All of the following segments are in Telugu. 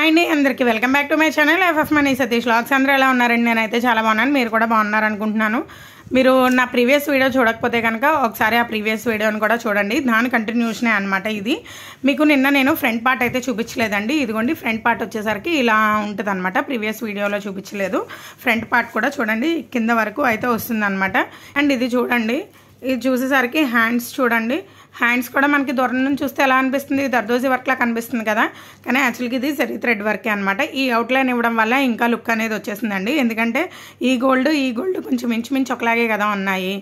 హాయ్ అండి అందరికీ welcome back to my channel FF money Satish vlogs. అందరూ ఎలా ఉన్నారండి? నేనైతే చాలా బాగున్నాను, మీరు కూడా బాగున్నారు అనుకుంటున్నాను. మీరు నా ప్రీవియస్ వీడియో చూడకపోతే కనుక ఒకసారి ఆ ప్రీవియస్ వీడియోని కూడా చూడండి, దాని కంటిన్యూషనే అనమాట ఇది. మీకు నిన్న నేను ఫ్రంట్ పార్ట్ అయితే చూపించలేదండి, ఇదిగోండి ఫ్రంట్ పార్ట్ వచ్చేసరికి ఇలా ఉంటుంది అనమాట. ప్రీవియస్ వీడియోలో చూపించలేదు, ఫ్రంట్ పార్ట్ కూడా చూడండి కింద వరకు అయితే వస్తుంది అనమాట. అండ్ ఇది చూడండి, ఇది చూసేసరికి హ్యాండ్స్ చూడండి, హ్యాండ్స్ కూడా మనకి దూరం నుంచి చూస్తే ఎలా అనిపిస్తుంది, దర్దోజీ వర్క్లా కనిపిస్తుంది కదా, కానీ యాక్చువల్గా ఇది జరీ థ్రెడ్ వర్కే అనమాట. ఈ అవుట్లైన్ ఇవ్వడం వల్ల ఇంకా లుక్ అనేది వచ్చేసిందండి, ఎందుకంటే ఈ గోల్డ్ కొంచెం ఇంచుమించు ఒకలాగే కదా ఉన్నాయి,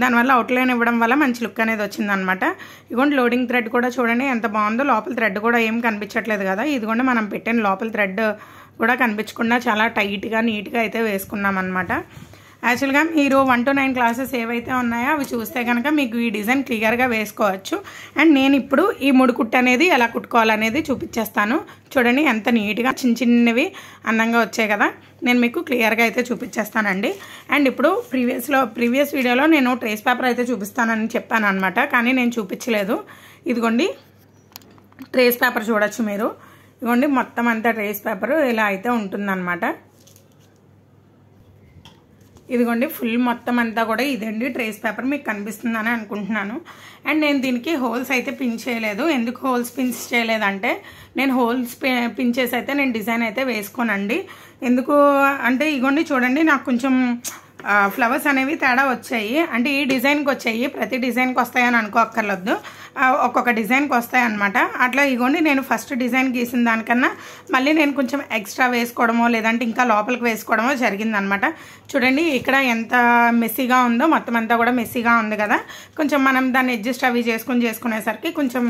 దానివల్ల అవుట్లైన్ ఇవ్వడం వల్ల మంచి లుక్ అనేది వచ్చిందనమాట. ఇదిగోండి లోడింగ్ థ్రెడ్ కూడా చూడండి ఎంత బాగుందో, లోపల థ్రెడ్ కూడా ఏం కనిపించట్లేదు కదా, ఇదిగోండి మనం పెట్టిన లోపల థ్రెడ్ కూడా కనిపించకుండా చాలా టైట్గా నీట్గా అయితే వేసుకున్నాం అనమాట. యాక్చువల్గా మీరు 1 to 9 క్లాసెస్ ఏవైతే ఉన్నాయో అవి చూస్తే కనుక మీకు ఈ డిజైన్ క్లియర్గా వేసుకోవచ్చు. అండ్ నేను ఇప్పుడు ఈ ముడుకుట్టు అనేది ఎలా కుట్టుకోవాలనేది చూపించేస్తాను. చూడండి ఎంత నీట్గా చిన్న చిన్నవి అందంగా వచ్చాయి కదా, నేను మీకు క్లియర్గా అయితే చూపించేస్తానండి. అండ్ ఇప్పుడు ప్రీవియస్ వీడియోలో నేను ట్రేస్ పేపర్ అయితే చూపిస్తానని చెప్పాను అనమాట, కానీ నేను చూపించలేదు. ఇదిగోండి ట్రేస్ పేపర్ చూడొచ్చు మీరు, ఇదిగోండి మొత్తం అంతా ట్రేస్ పేపర్ ఇలా అయితే ఉంటుందన్నమాట. ఇదిగోండి ఫుల్ మొత్తం అంతా కూడా ఇదండి ట్రేస్ పేపర్, మీకు కనిపిస్తుందని అనుకుంటున్నాను. అండ్ నేను దీనికి హోల్స్ అయితే పిన్ చేయలేదు. ఎందుకు హోల్స్ పిన్స్ చేయలేదంటే, నేను హోల్స్ పిన్ చేసి అయితే నేను డిజైన్ అయితే వేసుకోనండి. ఎందుకు అంటే ఇదిగోండి చూడండి నాకు కొంచెం ఫ్లవర్స్ అనేవి తేడా వచ్చాయి, అంటే ఈ డిజైన్కి వచ్చాయి, ప్రతి డిజైన్కి వస్తాయని అనుకోక్కర్లేదు, ఒక్కొక్క డిజైన్కి వస్తాయి అనమాట. అట్లా ఇగోండి నేను ఫస్ట్ డిజైన్ గీసిన దానికన్నా మళ్ళీ నేను కొంచెం ఎక్స్ట్రా వేసుకోవడమో లేదంటే ఇంకా లోపలికి వేసుకోవడమో జరిగిందనమాట. చూడండి ఇక్కడ ఎంత మెస్సీగా ఉందో, మొత్తం అంతా కూడా మెస్సీగా ఉంది కదా, కొంచెం మనం దాన్ని అడ్జస్ట్ అవి చేసుకునేసరికి కొంచెం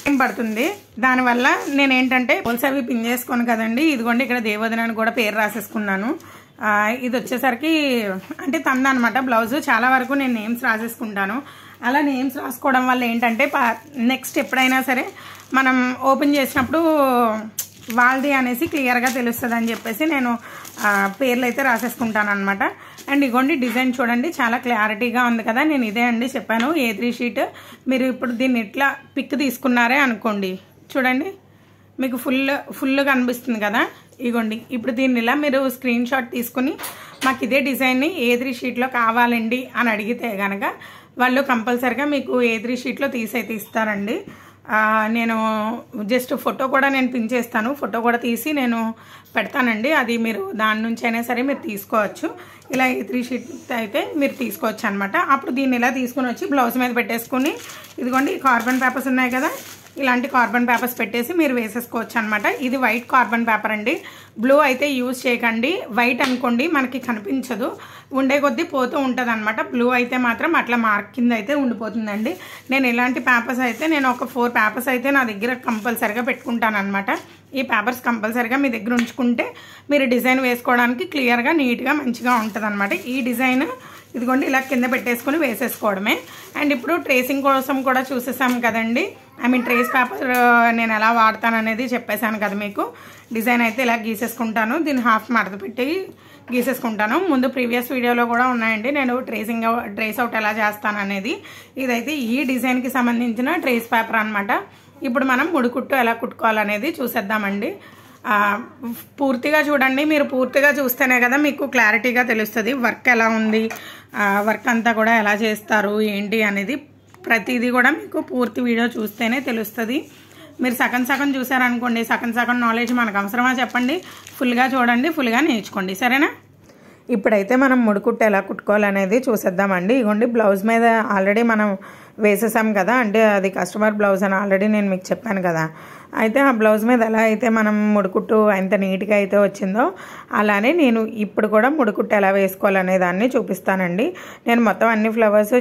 టైం పడుతుంది. దానివల్ల నేను ఏంటంటే హోల్స్ అవి పిన్ చేసుకోను కదండి. ఇదిగోండి ఇక్కడ దేవోదనాన్ని కూడా పేరు రాసేసుకున్నాను. ఇది వచ్చేసరికి అంటే తందనమాట బ్లౌజ్, చాలా వరకు నేను నేమ్స్ రాసేసుకుంటాను. అలా నేమ్స్ రాసుకోవడం వల్ల ఏంటంటే నెక్స్ట్ ఎప్పుడైనా సరే మనం ఓపెన్ చేసినప్పుడు వాళ్ళది అనేసి క్లియర్గా తెలుస్తుంది అని చెప్పేసి నేను పేర్లు అయితే రాసేసుకుంటాను అనమాట. అండ్ ఇగోండి డిజైన్ చూడండి చాలా క్లారిటీగా ఉంది కదా, నేను ఇదే అండి చెప్పాను A3 షీట్. మీరు ఇప్పుడు దీన్ని ఇట్లా పిక్ తీసుకున్నారే అనుకోండి, చూడండి మీకు ఫుల్ కనిపిస్తుంది కదా. ఇగోండి ఇప్పుడు దీన్ని ఇలా మీరు స్క్రీన్ షాట్ తీసుకుని మాకు ఇదే డిజైన్ని A3 షీట్లో కావాలండి అని అడిగితే కనుక వాళ్ళు కంపల్సరిగా మీకు A3 షీట్లో తీసైతే ఇస్తారండి. నేను జస్ట్ ఫోటో కూడా నేను పిన్ చేస్తాను, ఫోటో కూడా తీసి నేను పెడతానండి, అది మీరు దాని నుంచి అయినా సరే మీరు తీసుకోవచ్చు. ఇలా A3 షీట్ అయితే మీరు తీసుకోవచ్చు అనమాట. అప్పుడు దీన్ని ఇలా తీసుకుని వచ్చి బ్లౌజ్ మీద పెట్టేసుకుని, ఇదిగోండి కార్బన్ పేపర్స్ ఉన్నాయి కదా, ఇలాంటి కార్బన్ పేపర్స్ పెట్టేసి మీరు వేసేసుకోవచ్చు అనమాట. ఇది వైట్ కార్బన్ పేపర్ అండి, బ్లూ అయితే యూజ్ చేయకండి. వైట్ అనుకోండి మనకి కనిపించదు, ఉండే కొద్దీ పోతూ ఉంటుంది అనమాట. బ్లూ అయితే మాత్రం అట్లా మార్క్ కింద అయితే ఉండిపోతుందండి. నేను ఇలాంటి పేపర్స్ అయితే నేను ఒక 4 పేపర్స్ అయితే నా దగ్గర కంపల్సరిగా పెట్టుకుంటాను అనమాట. ఈ పేపర్స్ కంపల్సరిగా మీ దగ్గర ఉంచుకుంటే మీరు డిజైన్ వేసుకోవడానికి క్లియర్గా నీట్గా మంచిగా ఉంటుంది అనమాట. ఈ డిజైన్ ఇదిగోండి ఇలా కింద పెట్టేసుకుని వేసేసుకోవడమే. అండ్ ఇప్పుడు ట్రేసింగ్ కోసం కూడా చూసేసాం కదండి, ట్రేస్ పేపర్ నేను ఎలా వాడతాను అనేది చెప్పేశాను కదా మీకు. డిజైన్ అయితే ఇలా గీసేసుకుంటాను, దీన్ని హాఫ్ మడత పెట్టి గీసేసుకుంటాను. ముందు ప్రీవియస్ వీడియోలో కూడా ఉన్నాయండి నేను ట్రేస్ అవుట్ ఎలా చేస్తాను అనేది. ఇదైతే ఈ డిజైన్కి సంబంధించిన ట్రేస్ పేపర్ అనమాట. ఇప్పుడు మనం ముడికుట్టు ఎలా కుట్టుకోవాలనేది చూసేద్దామండి. పూర్తిగా చూడండి, మీరు పూర్తిగా చూస్తేనే కదా మీకు క్లారిటీగా తెలుస్తుంది వర్క్ ఎలా ఉంది, వర్క్ అంతా కూడా ఎలా చేస్తారు ఏంటి అనేది. ప్రతిదీ కూడా మీకు పూర్తి వీడియో చూస్తేనే తెలుస్తుంది. మీరు సగం చూసారనుకోండి, సగం నాలెడ్జ్ మనకు అవసరమా చెప్పండి. ఫుల్గా చూడండి, ఫుల్గా నేర్చుకోండి, సరేనా? ఇప్పుడైతే మనం ముడికుట్టు ఎలా కుట్టుకోవాలనేది చూసేద్దామండి. ఇగోండి బ్లౌజ్ మీద ఆల్రెడీ మనం వేసేసాం కదా, అంటే అది కస్టమర్ బ్లౌజ్ అని ఆల్రెడీ నేను మీకు చెప్పాను కదా. అయితే ఆ బ్లౌజ్ మీద ఎలా అయితే మనం ముడికుట్టు ఎంత నీట్గా అయితే వచ్చిందో అలానే నేను ఇప్పుడు కూడా ముడికుట్టు ఎలా వేసుకోవాలనే దాన్ని చూపిస్తానండి. నేను మొత్తం అన్ని ఫ్లవర్స్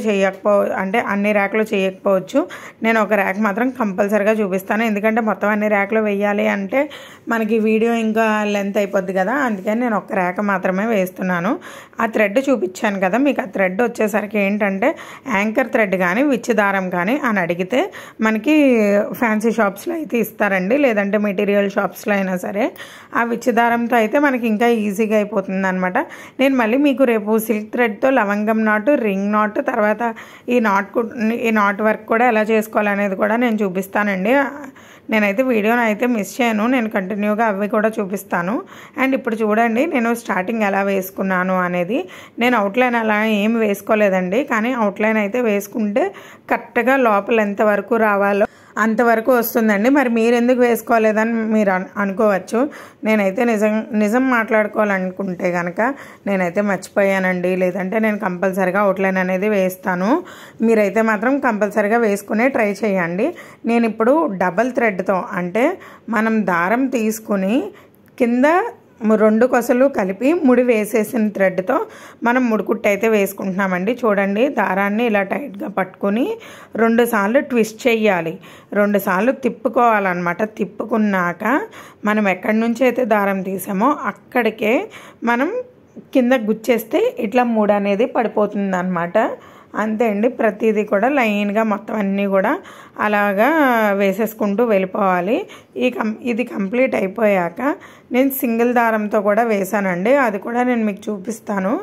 అంటే అన్ని ర్యాక్లు చేయకపోవచ్చు, నేను ఒక ర్యాక్ మాత్రం కంపల్సరిగా చూపిస్తాను. ఎందుకంటే మొత్తం అన్ని ర్యాక్లు వేయాలి అంటే మనకి వీడియో ఇంకా లెంత్ అయిపోద్ది కదా, అందుకని నేను ఒక ర్యాక్ మాత్రమే వేస్తున్నాను. ఆ థ్రెడ్ చూపించాను కదా మీకు, ఆ థ్రెడ్ వచ్చేసరికి ఏంటంటే యాంకర్ థ్రెడ్ కానీ విచ్చి దారం కానీ అని అడిగితే మనకి ఫ్యాన్సీ షాప్స్లో అయితే ఇస్తారు. ఇస్తారండి, లేదంటే మెటీరియల్ షాప్స్లో అయినా సరే. ఆ విచ్చి దారంతో అయితే మనకి ఇంకా ఈజీగా అయిపోతుంది అనమాట. నేను మళ్ళీ మీకు రేపు సిల్క్ థ్రెడ్తో లవంగం నాటు, రింగ్ నాటు, తర్వాత ఈ నాట్ వర్క్ కూడా ఎలా చేసుకోవాలనేది కూడా నేను చూపిస్తానండి. నేనైతే వీడియోని అయితే మిస్ చేయను, నేను కంటిన్యూగా అవి కూడా చూపిస్తాను. అండ్ ఇప్పుడు చూడండి నేను స్టార్టింగ్ ఎలా వేసుకున్నాను అనేది. నేను అవుట్లైన్ అలా ఏం వేసుకోలేదండి, కానీ అవుట్లైన్ అయితే వేసుకుంటే కరెక్ట్గా లోపల ఎంతవరకు రావాలో అంతవరకు వస్తుందండి. మరి మీరు ఎందుకు వేసుకోలేదని మీరు అనుకోవచ్చు. నేనైతే నిజం మాట్లాడుకోవాలనుకుంటే కనుక నేనైతే మర్చిపోయానండి, లేదంటే నేను కంపల్సరిగా అవుట్లైన్ అనేది వేస్తాను. మీరైతే మాత్రం కంపల్సరిగా వేసుకునే ట్రై చేయండి. నేను ఇప్పుడు డబల్ థ్రెడ్తో, అంటే మనం దారం తీసుకుని కింద 2 కొసలు కలిపి ముడి వేసేసిన థ్రెడ్తో మనం ముడికుట్టు అయితే వేసుకుంటున్నామండి. చూడండి, దారాన్ని ఇలా టైట్గా పట్టుకొని 2 సార్లు ట్విస్ట్ చేయాలి, 2 సార్లు తిప్పుకోవాలన్నమాట. తిప్పుకున్నాక మనం ఎక్కడి నుంచి అయితే దారం తీసామో అక్కడికే మనం కింద గుచ్చేస్తే ఇట్లా ముడి అనేది పడిపోతుంది అన్నమాట. అంతే అండి, ప్రతిదీ కూడా లైన్గా మొత్తం అన్నీ కూడా అలాగా వేసేసుకుంటూ వెళ్ళిపోవాలి. ఇది కంప్లీట్ అయిపోయాక నేను సింగిల్ దారంతో కూడా వేసానండి, అది కూడా నేను మీకు చూపిస్తాను.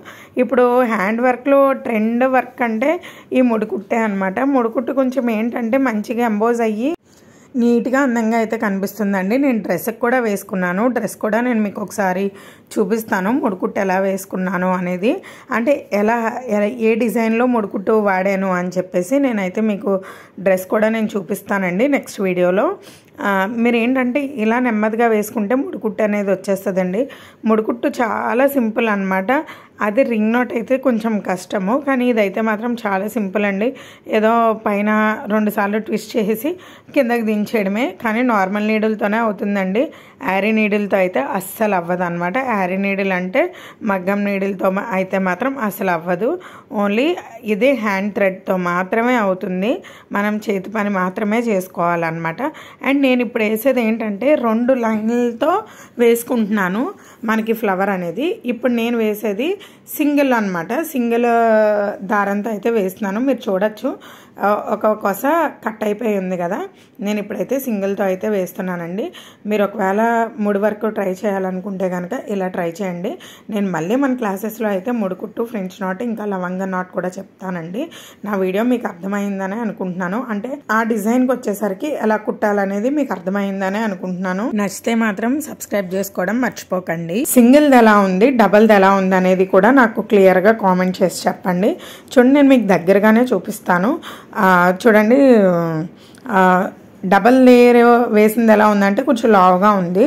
ఇప్పుడు హ్యాండ్ వర్క్లో ట్రెండ్ వర్క్ అంటే ఈ ముడికుట్టే అనమాట. ముడికుట్టు కొంచెం ఏంటంటే మంచిగా ఎంబోజ్ అయ్యి నీట్గా అందంగా అయితే కనిపిస్తుందండి. నేను డ్రెస్కి కూడా వేసుకున్నాను, డ్రెస్ కూడా నేను మీకు ఒకసారి చూపిస్తాను ముడికుట్టు ఎలా వేసుకున్నాను అనేది. అంటే ఏ డిజైన్లో ముడికుట్టు వాడాను అని చెప్పేసి నేనైతే మీకు డ్రెస్ కూడా నేను చూపిస్తానండి నెక్స్ట్ వీడియోలో. మీరు ఏంటంటే ఇలా నెమ్మదిగా వేసుకుంటే ముడికుట్టు అనేది వచ్చేస్తుందండి. ముడికుట్టు చాలా సింపుల్ అనమాట. అది రింగ్ నాట్ అయితే కొంచెం కష్టము, కానీ ఇదైతే మాత్రం చాలా సింపుల్ అండి. ఏదో పైన 2 సార్లు ట్విస్ట్ చేసి కిందకి దించేయడమే, కానీ నార్మల్ నీడిల్తోనే అవుతుందండి. యారీ నీడిల్తో అయితే అస్సలు అవ్వదు అనమాట. యారీ నీడిల్ అంటే మగ్గం నీడిల్తో అయితే మాత్రం అసలు అవ్వదు. ఓన్లీ ఇదే హ్యాండ్ థ్రెడ్తో మాత్రమే అవుతుంది. మనం చేతి పని మాత్రమే చేసుకోవాలన్నమాట. అండ్ నేను ఇప్పుడు వేసేది ఏంటంటే 2 లైన్లతో వేసుకుంటున్నాను మనకి ఫ్లవర్ అనేది. ఇప్పుడు నేను వేసేది సింగిల్ అనమాట, సింగిల్ దారంతో అయితే వేస్తున్నాను. మీరు చూడొచ్చు ఒక కొస కట్ అయిపోయి ఉంది కదా, నేను ఇప్పుడైతే సింగిల్తో అయితే వేస్తున్నానండి. మీరు ఒకవేళ ముడి వరకు ట్రై చేయాలనుకుంటే కనుక ఇలా ట్రై చేయండి. నేను మళ్ళీ మన క్లాసెస్లో అయితే ముడికుట్టు, ఫ్రెంచ్ నాట్, ఇంకా లవంగ నాట్ కూడా చెప్తానండి. నా వీడియో మీకు అర్థమైందని అనుకుంటున్నాను. అంటే ఆ డిజైన్కి వచ్చేసరికి ఎలా కుట్టాలనేది మీకు అర్థమైందని అనుకుంటున్నాను. నచ్చితే మాత్రం సబ్స్క్రైబ్ చేసుకోవడం మర్చిపోకండి. సింగిల్ది ఎలా ఉంది, డబల్ది ఎలా ఉంది అనేది కూడా నాకు క్లియర్గా కామెంట్ చేసి చెప్పండి. చూడండి, నేను మీకు దగ్గరగానే చూపిస్తాను. చూడండి, డబల్ లేయర్ వేసింది ఎలా ఉందంటే కొంచెం లావుగా ఉంది.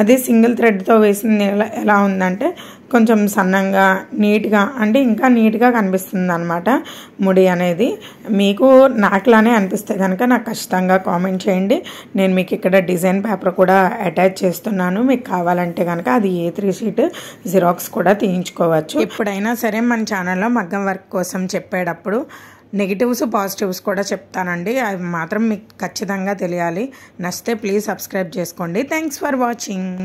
అదే సింగిల్ థ్రెడ్తో వేసింది ఎలా ఉందంటే కొంచెం సన్నంగా, నీట్గా, అంటే ఇంకా నీట్గా కనిపిస్తుంది అనమాట ముడి అనేది. మీకు నాకులానే అనిపిస్తే కనుక నాకు ఖచ్చితంగా కామెంట్ చేయండి. నేను మీకు ఇక్కడ డిజైన్ పేపర్ కూడా అటాచ్ చేస్తున్నాను. మీకు కావాలంటే కనుక అది A3 షీట్ జిరాక్స్ కూడా తీయించుకోవచ్చు. ఎప్పుడైనా సరే మన ఛానల్లో మగ్గం వర్క్ కోసం చెప్పేటప్పుడు నెగిటివ్స్, పాజిటివ్స్ కూడా చెప్తానండి. అవి మాత్రం మీకు ఖచ్చితంగా తెలియాలి. నచ్చితే ప్లీజ్ సబ్స్క్రైబ్ చేసుకోండి. Thanks for watching.